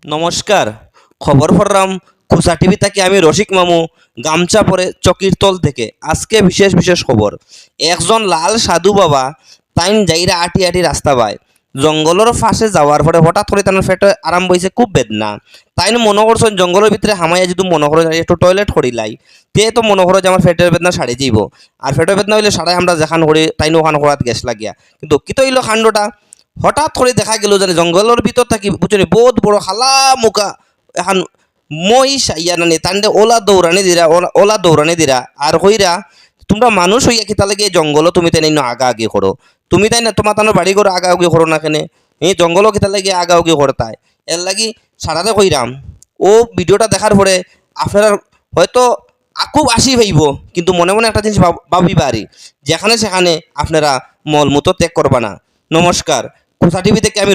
নমস্কার। খবর পড়লাম খুচা টিভি থেকে আমি রসিক মামু গামছা পরে চকির তল থেকে। আজকে বিশেষ বিশেষ খবর। একজন লাল সাধু বাবা তাইন যাইরা আটি আটি রাস্তা পায়। জঙ্গলের ফাঁসে যাওয়ার পরে হঠাৎ করে তার পেটে আরম্ভ হয়েছে খুব বেদনা। তাইন মনে করছেন জঙ্গলের ভিতরে হামাইয়া যদি মনে করো একটু টয়লেট করিলাই তে তো মনে করো যে আমার পেটের বেদনা সারি যাইব। আর পেটের বেদনা হইলে সারাই আমরা যেখান করি তাইন ওখান করাত গ্যাস লাগিয়া। কিন্তু কিতো হইল কাণ্ডটা, হঠাৎ করে দেখা গেল যে জঙ্গলের ভিতর থাকি বুঝলি বহুত বড় খালা মুখা এখন মহিষ আইয়া নানি তান্ডে ওলা দৌড়ানি দিরা আর হইরা তোমরা মানুষ হইয়া কি তাহলে গিয়ে জঙ্গল তুমি তাই না আগা আগে করো। তুমি তাই না তোমার তানোর বাড়ি করে আগা আগে করো না কেনে, এই জঙ্গলও কি তাহলে গিয়ে আগা আগে করতায়। এর লাগি সারাতে কইরাম ও ভিডিওটা দেখার পরে আপনারা হয়তো খুব আসি ভাইব, কিন্তু মনে মনে একটা জিনিস ভাবিবা আরি, যেখানে সেখানে আপনারা মলমূত্র ত্যাগ করবা না। নমস্কার। কোথা টিভি থেকে আমি